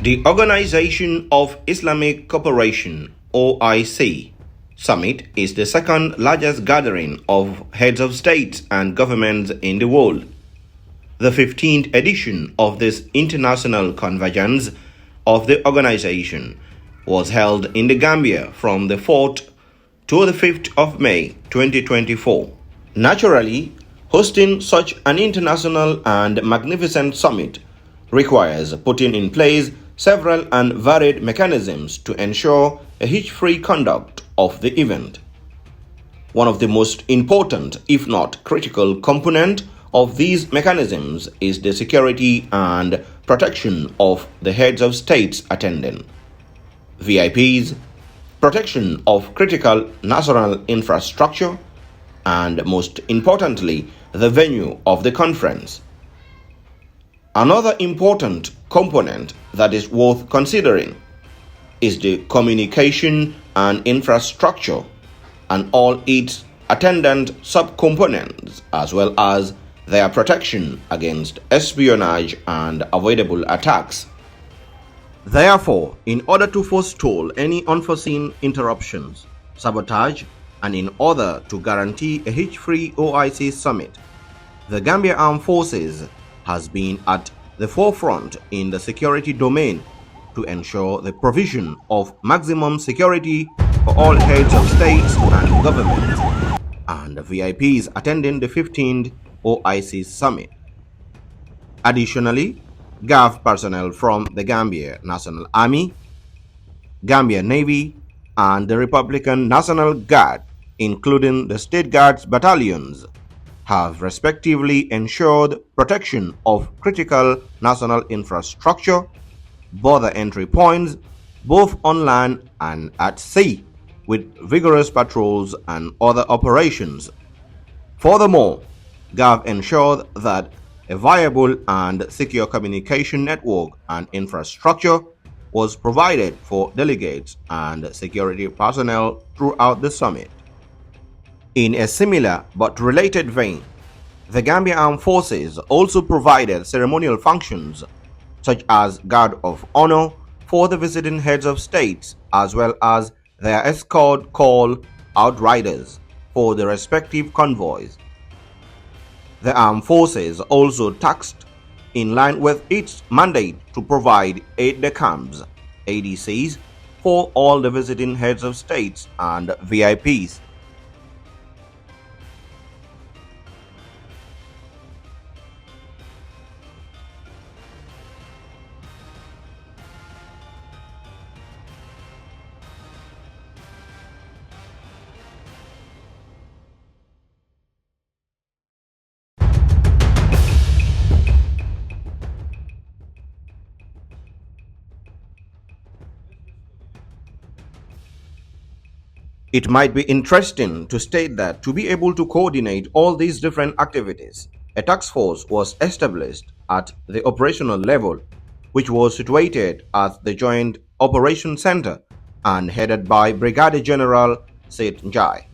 The Organization of Islamic Cooperation (OIC) Summit is the second largest gathering of heads of states and governments in the world. The 15th edition of this international convergence of the organization was held in the Gambia from the 4th to the 5th of May 2024. Naturally, hosting such an international and magnificent summit requires putting in place several and varied mechanisms to ensure a hitch-free conduct of the event. One of the most important, if not critical, component of these mechanisms is the security and protection of the heads of states attending, VIPs, protection of critical national infrastructure, and most importantly, the venue of the conference. Another important component that is worth considering is the communication and infrastructure and all its attendant subcomponents, as well as their protection against espionage and avoidable attacks. Therefore, in order to forestall any unforeseen interruptions, sabotage, and in order to guarantee a hitch-free OIC summit, the Gambia Armed Forces has been at the forefront in the security domain to ensure the provision of maximum security for all heads of states and governments and VIPs attending the 15th OIC Summit. Additionally, GAF personnel from the Gambia National Army, Gambia Navy, and the Republican National Guard, including the State Guards battalions, have respectively ensured protection of critical national infrastructure, border entry points, both on land and at sea, with vigorous patrols and other operations. Furthermore, GAF ensured that a viable and secure communication network and infrastructure was provided for delegates and security personnel throughout the summit. In a similar but related vein, the Gambia Armed Forces also provided ceremonial functions such as guard of honor for the visiting heads of states, as well as their escort call outriders for the respective convoys. The Armed Forces also tasked, in line with its mandate, to provide aide-de-camps (ADCs) for all the visiting heads of states and VIPs. It might be interesting to state that to be able to coordinate all these different activities, a task force was established at the operational level, which was situated at the Joint Operations Center and headed by Brigadier General Seth Njai,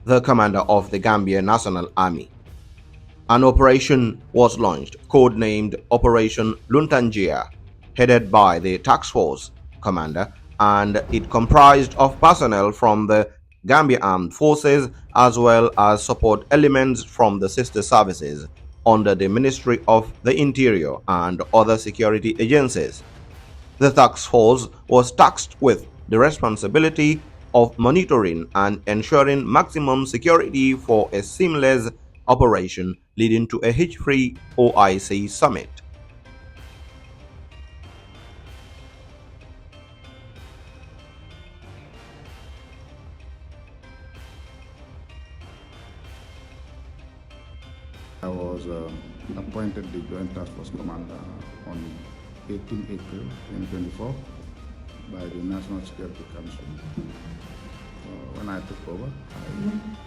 the commander of the Gambia National Army. An operation was launched, codenamed Operation LUNTANG, headed by the task force commander, and it comprised of personnel from the Gambia Armed Forces as well as support elements from the sister services under the Ministry of the Interior and other security agencies. The task force was tasked with the responsibility of monitoring and ensuring maximum security for a seamless operation leading to a hitch-free OIC summit. I was appointed the Joint Task Force Commander on 18 April 2024 by the National Security Council. When I took over, I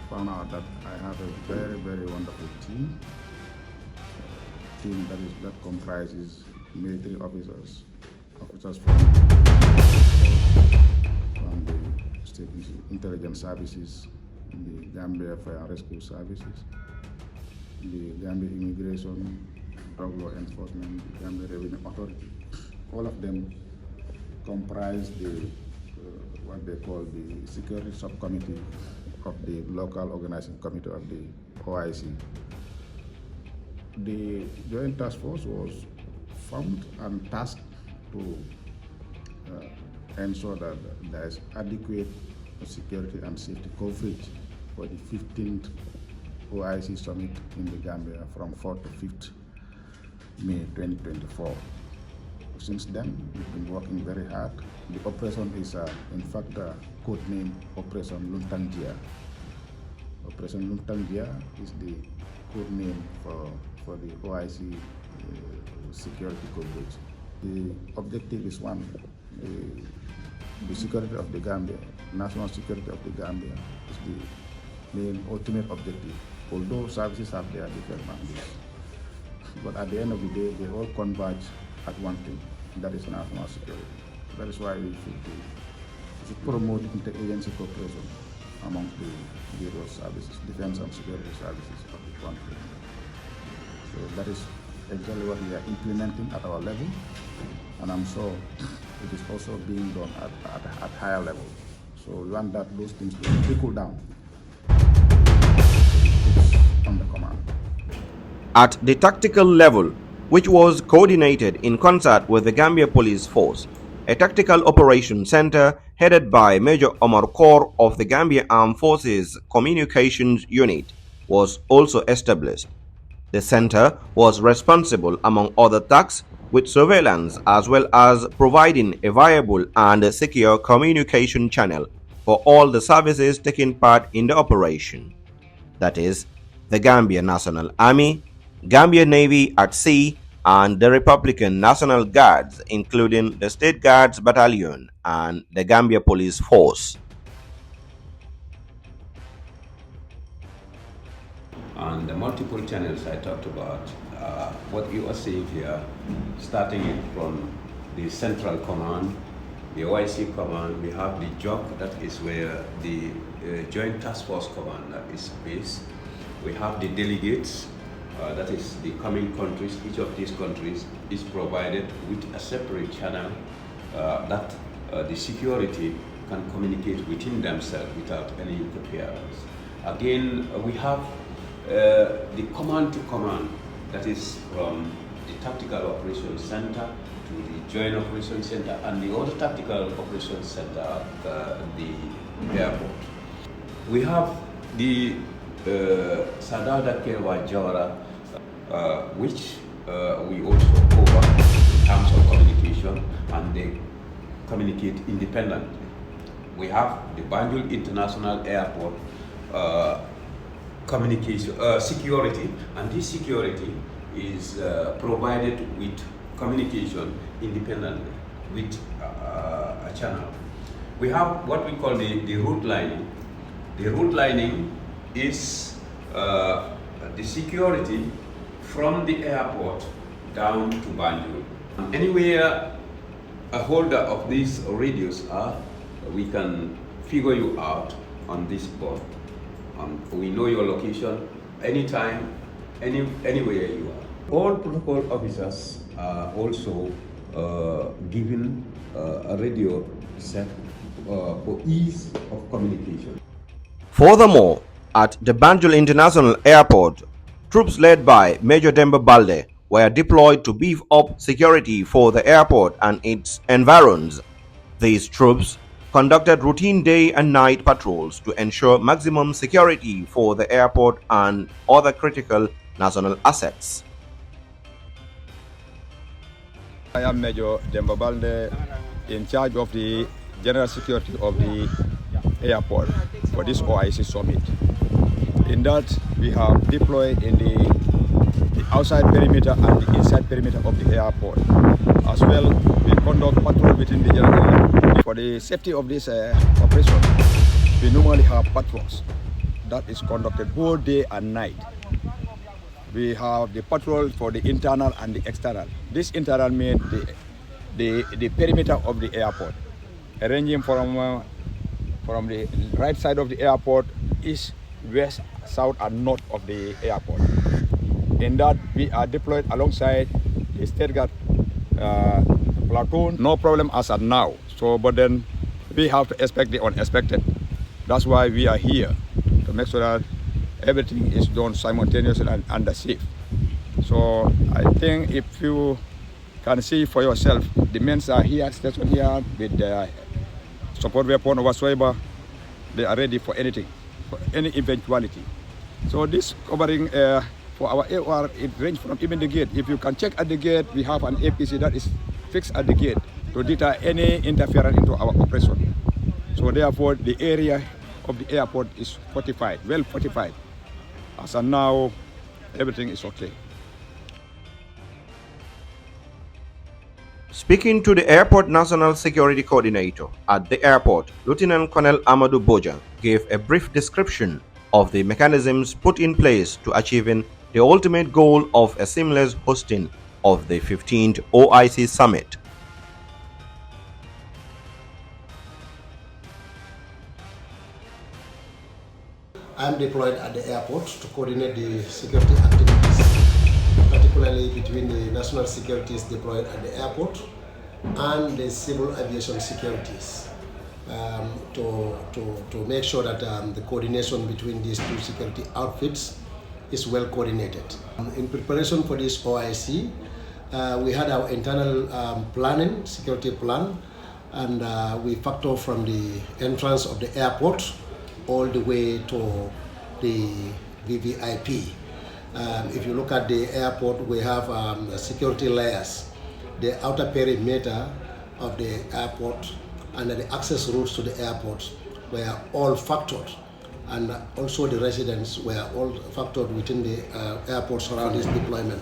found out that I have a very, very wonderful team that comprises military officers from the state intelligence services, the Gambia Fire and Rescue Services, the Gambia Immigration, Drug Law Enforcement, the Gambia Revenue Authority, All of them comprise the what they call the security subcommittee of the local organizing committee of the OIC. The Joint Task Force was formed and tasked to ensure that there is adequate security and safety coverage for the 15th OIC Summit in the Gambia from 4th to 5th May 2024. Since then, we've been working very hard. The operation is, in fact, code name Operation LUNTANG. Operation LUNTANG is the code name for the OIC security coverage. The objective is one, the security of the Gambia, national security of the Gambia is the main ultimate objective. Although services have their different mandates, but at the end of the day, they all converge at one thing, that is national security. That is why we should promote interagency cooperation among the various services, defense and security services of the country. So that is exactly what we are implementing at our level, and I'm sure it is also being done at higher level. So we want that those things to trickle down on the command. At the tactical level, which was coordinated in concert with the Gambia Police Force, a tactical operations center headed by Major Omar Kaur of the Gambia Armed Forces Communications Unit was also established. The center was responsible, among other tasks, with surveillance as well as providing a viable and secure communication channel for all the services taking part in the operation. That is, the Gambia National Army, Gambia Navy at sea, and the Republican National Guards, including the State Guards Battalion and the Gambia Police Force. And the multiple channels I talked about, what you are seeing here, starting it from the Central Command, the OIC Command, we have the JOC, that is where the Joint Task Force Command is based. We have the delegates, that is the coming countries. Each of these countries is provided with a separate channel that the security can communicate within themselves without any interference. Again, we have the command to command, that is from the Tactical Operations Center to the Joint Operations Center and the other Tactical Operations Center at the airport. We have the Sadada Kewa Jawara, which we also cover in terms of communication, and they communicate independently. We have the BANJUL International Airport communication security, and this security is provided with communication independently with a channel. We have what we call the route lining. The route lining is the security from the airport down to Banjul. And anywhere a holder of these radios are, we can figure you out on this board. We know your location anytime, anywhere you are. All protocol officers are also given a radio set for ease of communication. Furthermore, at the Banjul International Airport, troops led by Major Demba Balde were deployed to beef up security for the airport and its environs. These troops conducted routine day and night patrols to ensure maximum security for the airport and other critical national assets. I am Major Demba Balde, in charge of the general security of the airport for this OIC summit. In that, we have deployed in the outside perimeter and the inside perimeter of the airport. As well, we conduct patrol within the general area. For the safety of this operation, we normally have patrols that is conducted whole day and night. We have the patrol for the internal and the external. This internal means the perimeter of the airport, ranging from the right side of the airport, east, west, south, and north of the airport. In that, we are deployed alongside the State Guard platoon, no problem as of now. So, but then we have to expect the unexpected. That's why we are here, to make sure that everything is done simultaneously and under safe. So I think if you can see for yourself, the men are here, stationed here with their support weapon or whatsoever. They are ready for anything, for any eventuality. So this covering for our AOR, it ranges from even the gate. If you can check at the gate, we have an APC that is fixed at the gate to deter any interference into our operation. So therefore, the area of the airport is fortified, well fortified. As of now, everything is okay. Speaking to the Airport National Security Coordinator at the airport, Lieutenant Colonel Amadou Boja gave a brief description of the mechanisms put in place to achieving the ultimate goal of a seamless hosting of the 15th OIC Summit. I am deployed at the airport to coordinate the security activities, particularly between the national securities deployed at the airport and the civil aviation securities, to make sure that the coordination between these two security outfits is well coordinated. In preparation for this OIC, we had our internal planning, security plan, and we factor from the entrance of the airport all the way to the VVIP. If you look at the airport, we have security layers. The outer perimeter of the airport and the access routes to the airport were all factored, and also the residents were all factored within the airport surroundings deployment.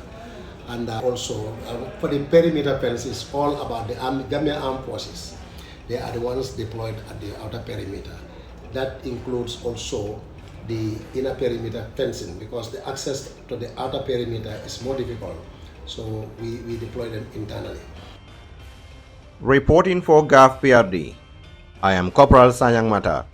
And also for the perimeter fence, it's all about the Gambia Armed Forces. They are the ones deployed at the outer perimeter. That includes also the inner perimeter fencing, because the access to the outer perimeter is more difficult. So we deploy them internally. Reporting for GAF PRD, I am Corporal Sanyang Mata.